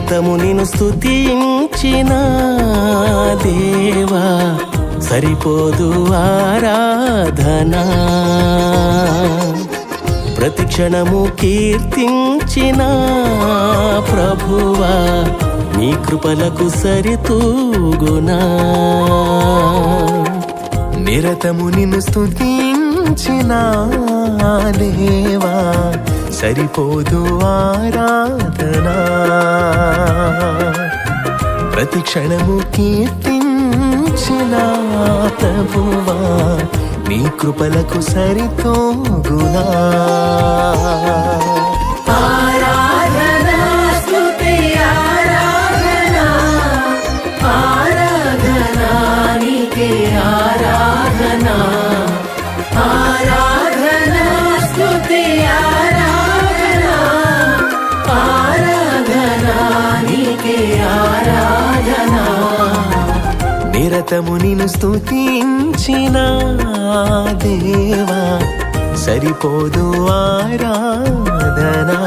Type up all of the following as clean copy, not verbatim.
నిరతము నిన్ను స్తుతించిన దేవా సరిపోదు ఆరాధనా. ప్రతిక్షణము కీర్తించిన ప్రభువా నీ కృపలకు సరితూగునా. నిరతము నిన్ను స్తుతించిన దేవా సరిపోదు ఆరాధనా. ప్రతి క్షణము కీర్తించిన ప్రభువా నీ కృపలకు సరితూగునా. ఆరాధనా స్తుతి ఆరాధనా ఆరాధనా నీకే ఆరాధనా. ఆరాధనా స్తుతి ఆరాధనా ఆరాధనా నీకే ఆరాధనా. నిరతము నిన్ను స్తుతించిన దేవా సరిపోదు ఆరాధనా.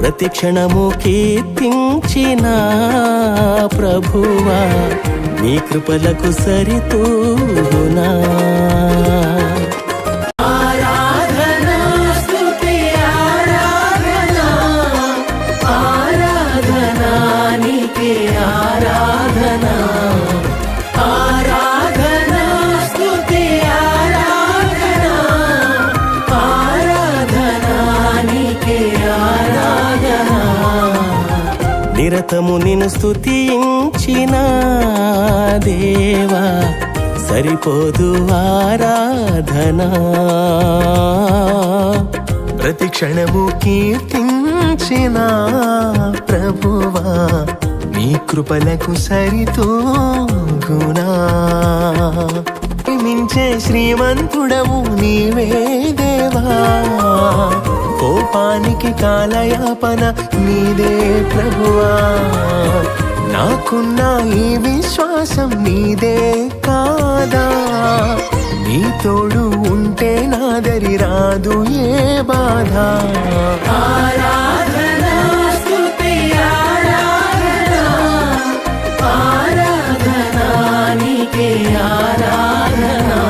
ప్రతి క్షణము కీర్తించిన ప్రభువా నీ కృపలకు సరితూగునా. ఆరాధనా స్తుతి ఆరాధనా ఆరాధనా నీకే ఆరాధనా. ఆరాధనా స్తుతి ఆరాధనా ఆరాధనా నీకే ఆరాధనా. నిరతము నిన్ను స్తుతించిన దేవా సరిపోదు ఆరాధనా. ప్రతి క్షణము కీర్తించిన ప్రభువా నీ కృపలకు సరితూగునా. మించే శ్రీమంతుడవు నీవే దేవా కోపానికి కాలయాపన నీదే ప్రభువా. నాకున్న ఈ విశ్వాసం నీదే కాదా. నీ తోడు ఉంటే నాదరి రాదు ఏ బాధ. ఆరాధనా స్తుతి ఆరాధనా ఆరాధనా నీకే ఆరాధనా.